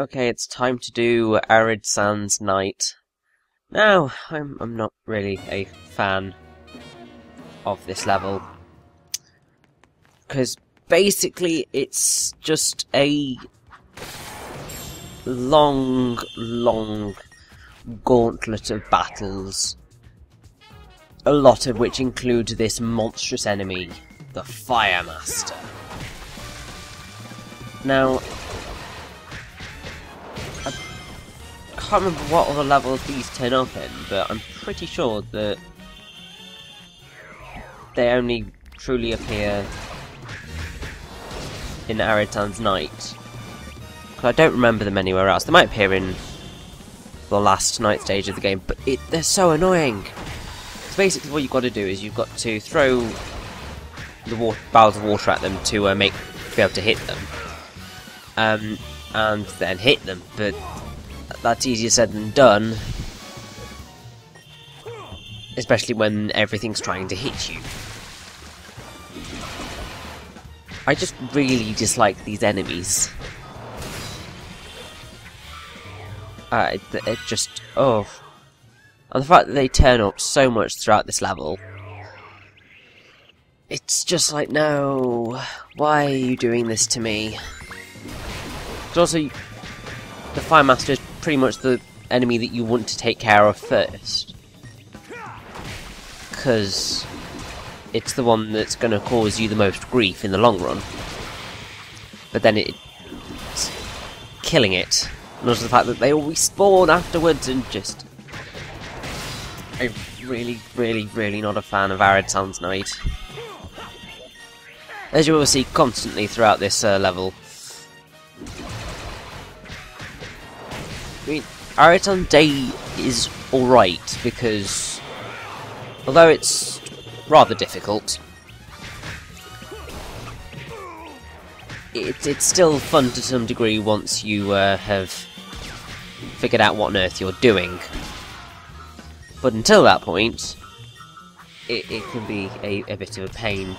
Okay, it's time to do Arid Sands Night. Now, I'm not really a fan of this level, because basically it's just a long gauntlet of battles, a lot of which include this monstrous enemy, the Fire Master. Now, I can't remember what other levels these turn up in, but I'm pretty sure that they only truly appear in Arid Sands Night. I don't remember them anywhere else. They might appear in the last night stage of the game, but they're so annoying. So basically what you've got to do is you've got to throw the barrels of water at them to be able to hit them. And then hit them, but that's easier said than done, especially when everything's trying to hit you. I just really dislike these enemies. It just, and the fact that they turn up so much throughout this level, it's just like, no, why are you doing this to me? Because also, the Fire Master is pretty much the enemy that you want to take care of first, because it's the one that's going to cause you the most grief in the long run. But then it's killing it, and also the fact that they always spawn afterwards, and just... I'm really not a fan of Arid Sands Night. As you will see constantly throughout this level. I mean, Arid Sands Day is alright, because although it's rather difficult, it's still fun to some degree once you have figured out what on earth you're doing. But until that point, it can be a bit of a pain.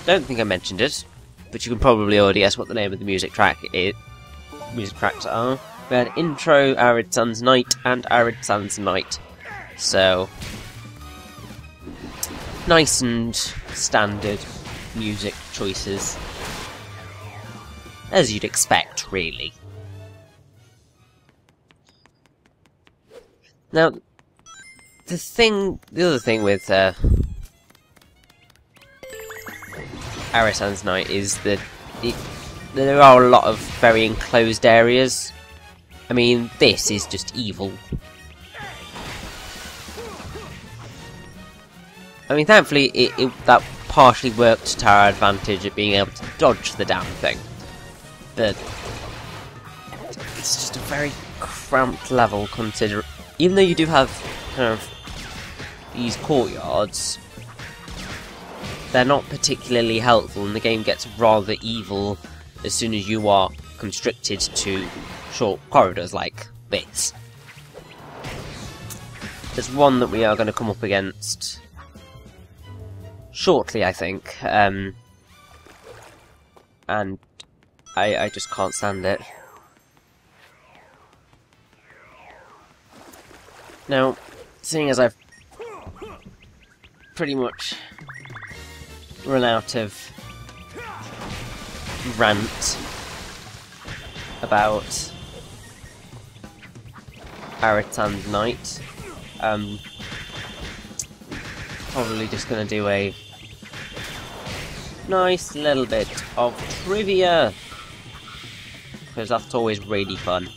Don't think I mentioned it, but you can probably already guess what the name of the music tracks are. We had Intro, Arid Sands Night, and Arid Sands Night. So, nice and standard music choices, as you'd expect, really. Now, the other thing with Arid Sands Night is that there are a lot of very enclosed areas. I mean, this is just evil. I mean, thankfully, that partially worked to our advantage at being able to dodge the damn thing. But it's just a very cramped level, even though you do have kind of these courtyards, they're not particularly helpful, and the game gets rather evil as soon as you are constricted to short corridors like this. There's one that we are going to come up against shortly, I think, and I just can't stand it. Now, seeing as I've pretty much run out of rant about Arid Sands Night, probably just gonna do a nice little bit of trivia, because that's always really fun.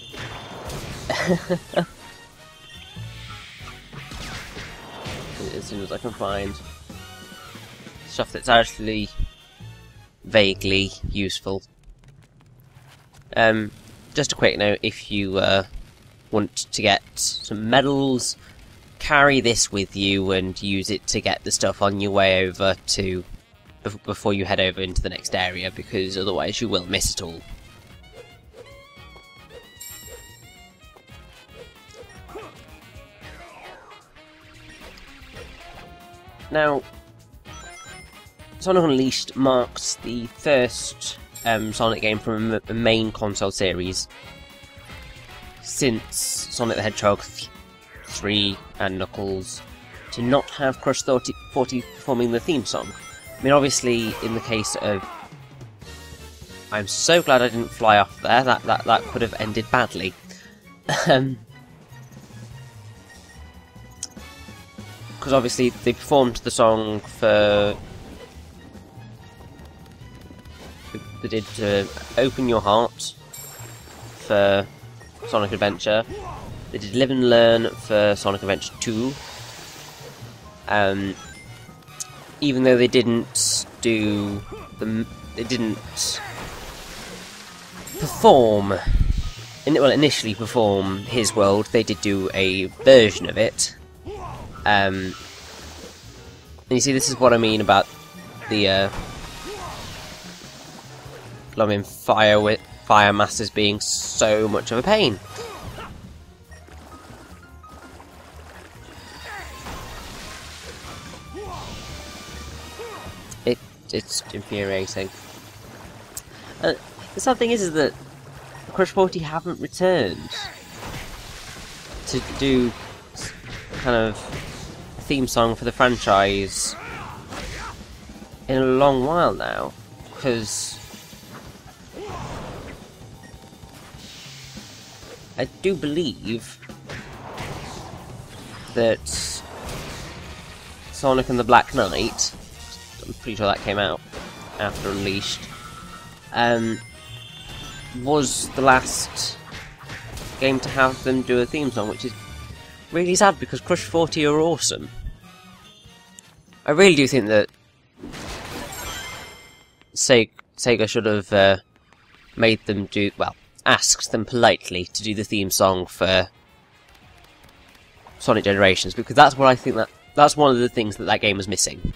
As soon as I can find stuff that's actually vaguely useful. Just a quick note, if you want to get some medals, carry this with you and use it to get the stuff on your way over to before you head over into the next area, because otherwise you will miss it all. Now, Sonic Unleashed marks the first Sonic game from a main console series since Sonic the Hedgehog 3 and Knuckles to not have Crush 40 performing the theme song. I mean, obviously, in the case of... I'm so glad I didn't fly off there, that could have ended badly. Because obviously they performed the song for... They did Open Your Heart for Sonic Adventure. They did Live and Learn for Sonic Adventure 2. Even though they didn't do they didn't perform. Well, initially perform His World. They did do a version of it. And you see, this is what I mean about the Fire Masters being so much of a pain. It's infuriating. The sad thing is that Crush 40 haven't returned to do kind of a theme song for the franchise in a long while now, because I do believe that Sonic and the Black Knight, I'm pretty sure that came out after Unleashed, was the last game to have them do a theme song, which is really sad because Crush 40 are awesome. I really do think that Sega should have made them do, well, asked them politely to do the theme song for Sonic Generations, because that's what I think that's one of the things that game was missing.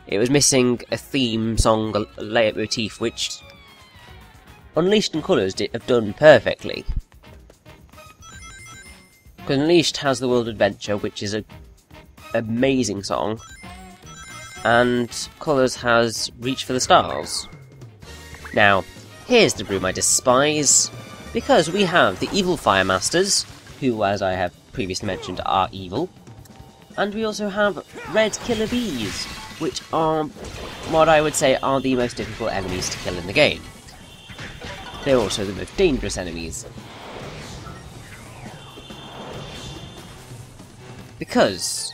It was missing a theme song, a layout motif, which Unleashed and Colours have done perfectly. Because Unleashed has the World Adventure, which is an amazing song, and Colours has Reach for the Stars. Now, here's the room I despise, because we have the evil Fire Masters, who, as I have previously mentioned, are evil, and we also have Red Killer Bees, which are what I would say are the most difficult enemies to kill in the game. They're also the most dangerous enemies. Because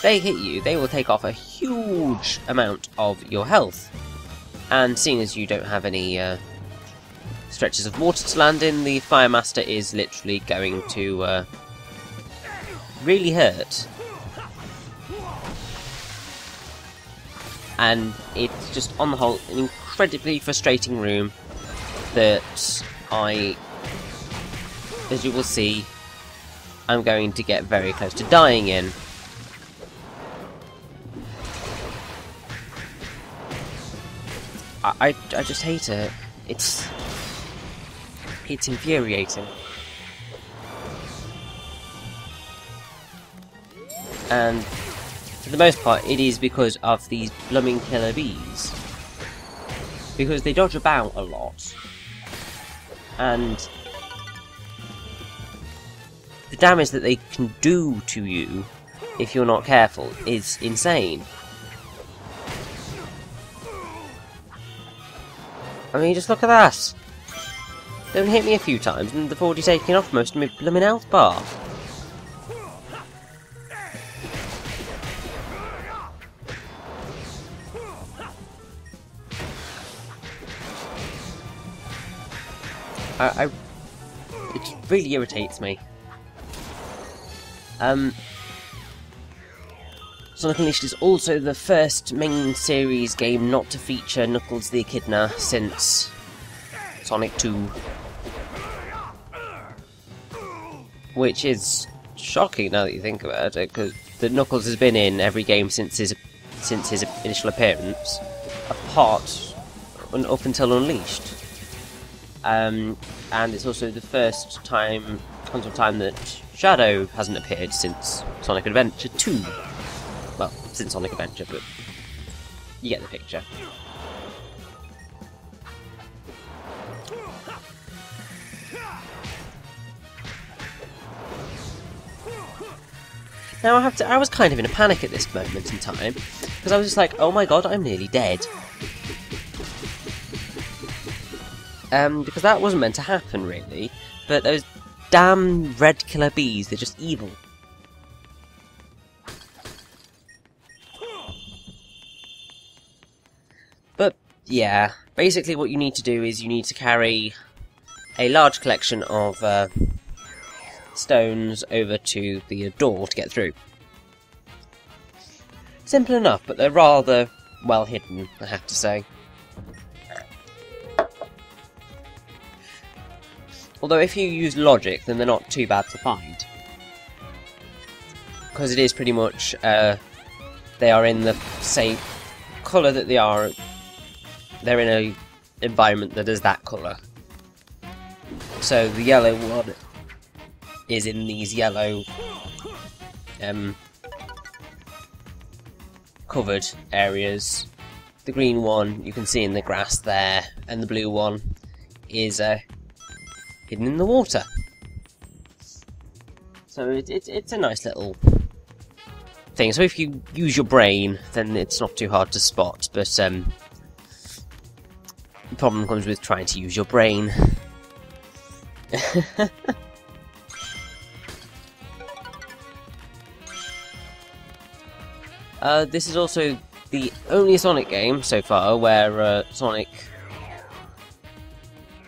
they hit you, they will take off a huge amount of your health. And seeing as you don't have any stretches of water to land in, the Fire Master is literally going to really hurt. And it's just, on the whole, an incredibly frustrating room that as you will see, I'm going to get very close to dying in. I just hate it. It's infuriating. And for the most part, it is because of these blooming killer bees. Because they dodge about a lot. And the damage that they can do to you if you're not careful is insane. I mean, just look at that! They've hit me a few times and they've already taken off most of my blooming health bar. It really irritates me. Sonic Unleashed is also the first main series game not to feature Knuckles the Echidna since Sonic 2. Which is shocking now that you think about it, because Knuckles has been in every game since his initial appearance, apart up until Unleashed. And it's also the first console time that Shadow hasn't appeared since Sonic Adventure 2. Well, since Sonic Adventure, but You get the picture. Now I was kind of in a panic at this moment in time, because I was just like, oh my god, I'm nearly dead. Because that wasn't meant to happen, really, but those damn red killer bees, they're just evil. But, yeah, basically what you need to do is you need to carry a large collection of stones over to the door to get through. Simple enough, but they're rather well hidden, I have to say. Although if you use logic, then they're not too bad to find. Because it is pretty much, they are in the same colour that they are. They're in an environment that is that colour. So the yellow one is in these yellow covered areas. The green one you can see in the grass there, and the blue one is hidden in the water. So it's a nice little thing. So if you use your brain, then it's not too hard to spot, but the problem comes with trying to use your brain. This is also the only Sonic game so far where Sonic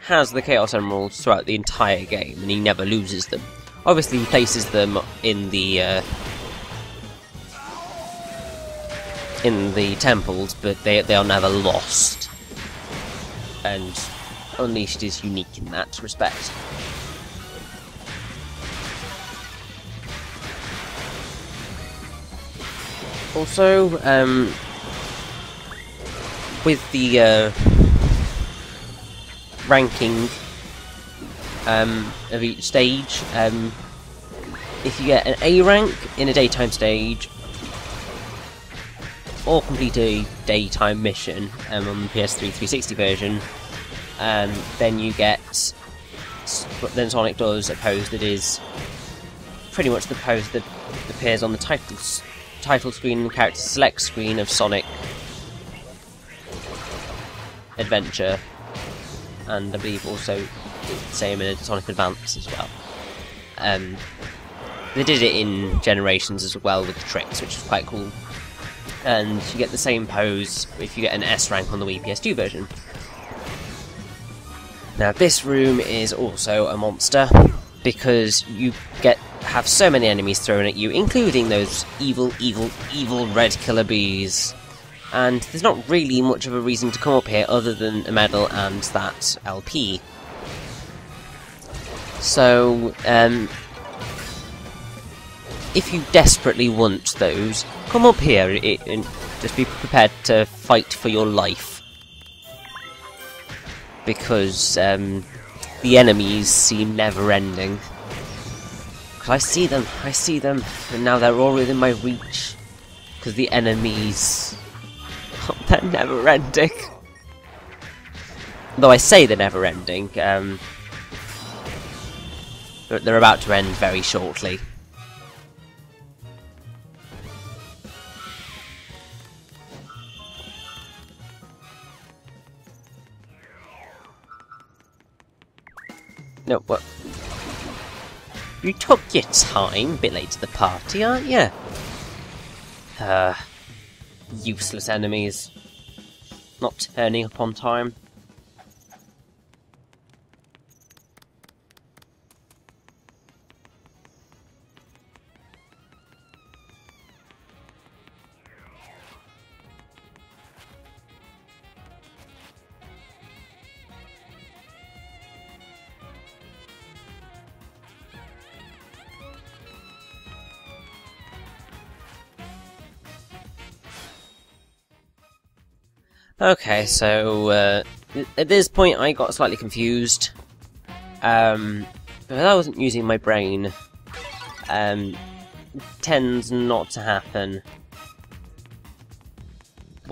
has the Chaos Emeralds throughout the entire game, and he never loses them. Obviously, he places them in the temples, but they are never lost. And Unleashed is unique in that respect. Also, with the ranking of each stage, if you get an A rank in a daytime stage, or complete a daytime mission on the PS3 360 version, then you get, then Sonic does a pose that is pretty much the pose that appears on the title screen and character select screen of Sonic Adventure, and I believe also the same in Sonic Advance as well. They did it in Generations as well with the tricks, which is quite cool. And you get the same pose if you get an S rank on the Wii PS2 version. Now this room is also a monster, because you have so many enemies thrown at you, including those evil red killer bees. And there's not really much of a reason to come up here other than a medal and that LP. So, if you desperately want those, come up here and just be prepared to fight for your life. Because the enemies seem never-ending. I see them, and now they're all within my reach. Because the enemies, they're never-ending. Though I say they're never-ending, they're about to end very shortly. No, what? You took your time, a bit late to the party, aren't you? Useless enemies. Not turning up on time. Okay, so at this point I got slightly confused. But I wasn't using my brain. Tends not to happen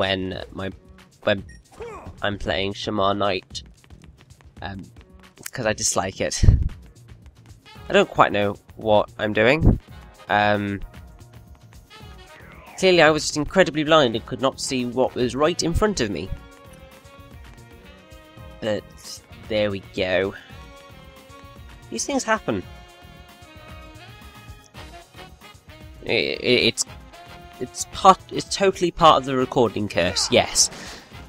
when I'm playing Shaman Knight, because I dislike it. I don't quite know what I'm doing. Clearly I was just incredibly blind and could not see what was right in front of me. But there we go. These things happen. It's totally part of the recording curse, yes.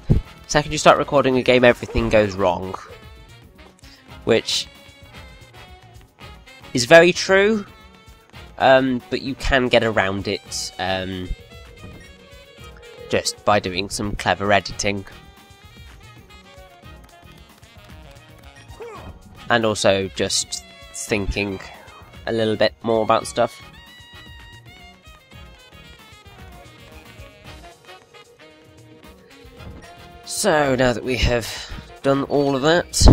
The second you start recording a game, everything goes wrong. Which is very true, but you can get around it just by doing some clever editing. And also just thinking a little bit more about stuff. So, now that we have done all of that,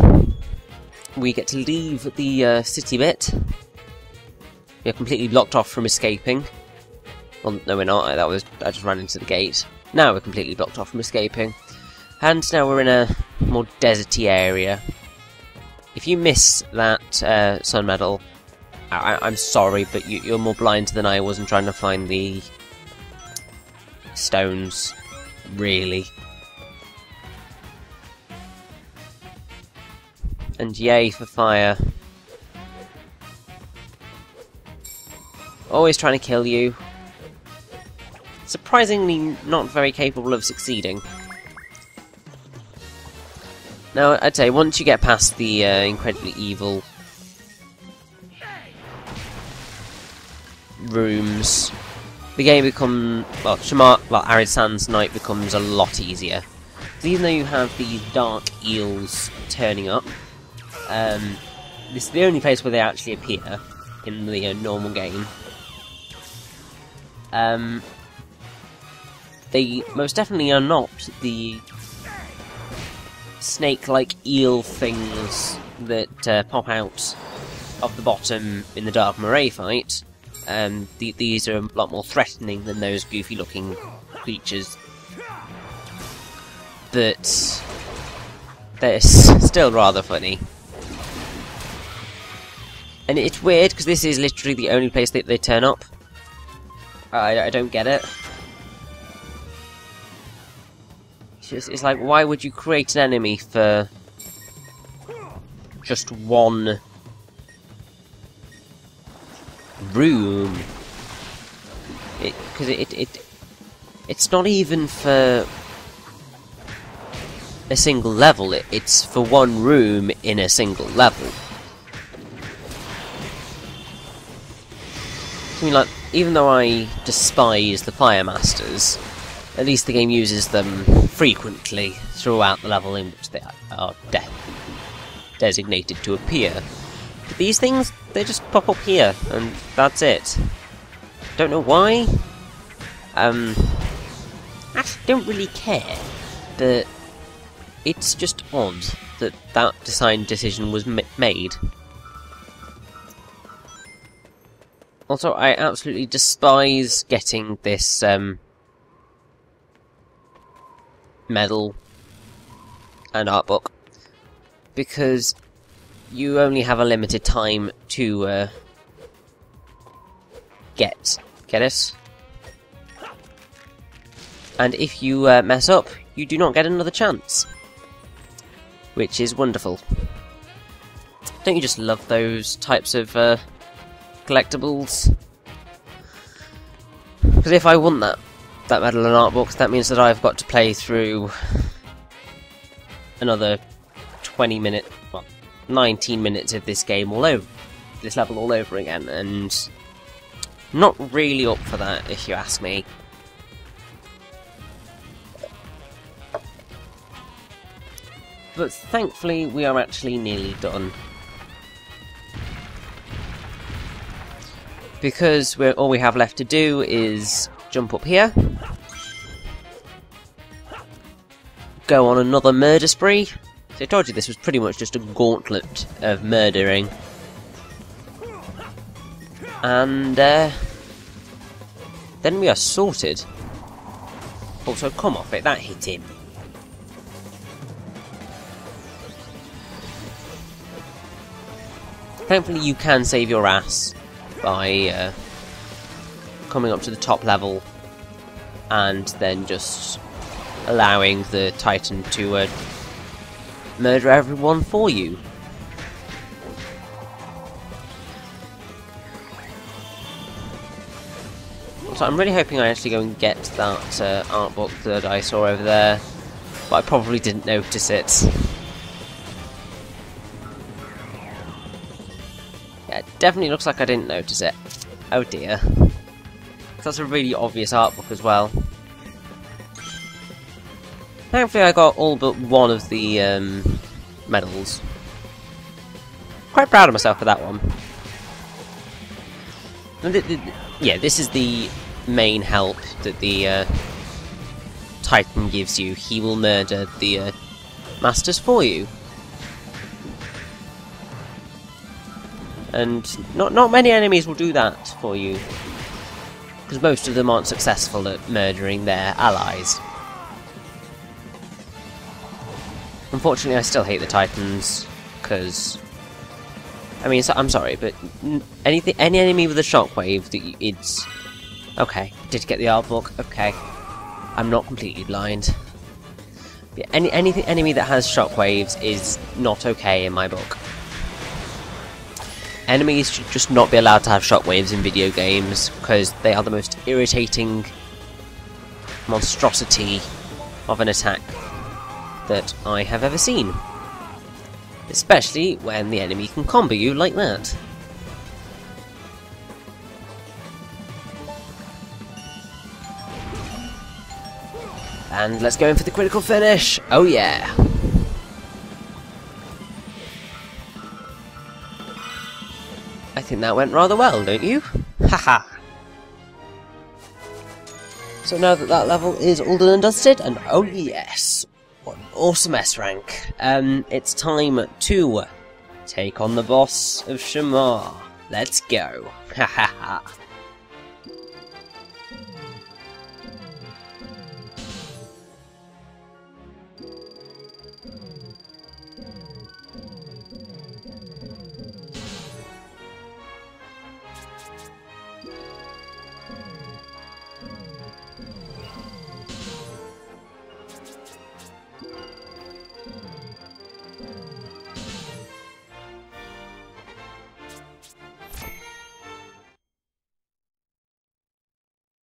we get to leave the city bit. We are completely blocked off from escaping. Well, no we're not, I just ran into the gate. Now we're completely blocked off from escaping. And now we're in a more deserty area. If you miss that sun medal, I'm sorry, but you're more blind than I was in trying to find the stones, really. And yay for fire. Always trying to kill you. Surprisingly not very capable of succeeding. Now, I'd say once you get past the incredibly evil rooms, the game becomes, Arid Sands Night becomes a lot easier. Because even though you have these dark eels turning up, this is the only place where they actually appear in the normal game. They most definitely are not the snake-like eel things that pop out of the bottom in the Dark Moray fight. These are a lot more threatening than those goofy-looking creatures. But they're still rather funny. And it's weird, because this is literally the only place that they turn up. I don't get it. It's like, why would you create an enemy for just one room? Because it's not even for a single level. It's for one room in a single level. I mean, like, even though I despise the Fire Masters, at least the game uses them frequently throughout the level in which they are designated to appear. But these things, they just pop up here, and that's it. Don't know why. Actually don't really care, but it's just odd that that design decision was made. Also, I absolutely despise getting this medal and art book, because you only have a limited time to get it, and if you mess up, you do not get another chance, which is wonderful. Don't you just love those types of collectibles? Because if I want that medal and art book, that means that I've got to play through another 19 minutes of this game this level all over again, and not really up for that, if you ask me. But thankfully, we are actually nearly done. Because all we have left to do is jump up here, go on another murder spree. So I told you this was pretty much just a gauntlet of murdering. And then we are sorted. Also, come off it, that hit him. Thankfully you can save your ass by coming up to the top level and then just allowing the Titan to murder everyone for you. So I'm really hoping I actually go and get that art book that I saw over there, but I probably didn't notice it. Yeah, it definitely looks like I didn't notice it. Oh dear. That's a really obvious art book as well. Thankfully I got all but one of the medals. Quite proud of myself for that one. And yeah, this is the main help that the Titan gives you. He will murder the masters for you. And not many enemies will do that for you, because most of them aren't successful at murdering their allies. Unfortunately, I still hate the Titans, because I mean, I'm sorry, but any enemy with a shockwave that it's okay. Did get the art book? Okay, I'm not completely blind. But any enemy that has shockwaves is not okay in my book. Enemies should just not be allowed to have shockwaves in video games, because they are the most irritating monstrosity of an attack that I have ever seen. Especially when the enemy can combo you like that. And let's go in for the critical finish! Oh yeah! I think that went rather well, don't you? Haha! So now that that level is all done and dusted, and oh yes! What an awesome S rank. It's time to take on the boss of Shamar. Let's go. Hahaha.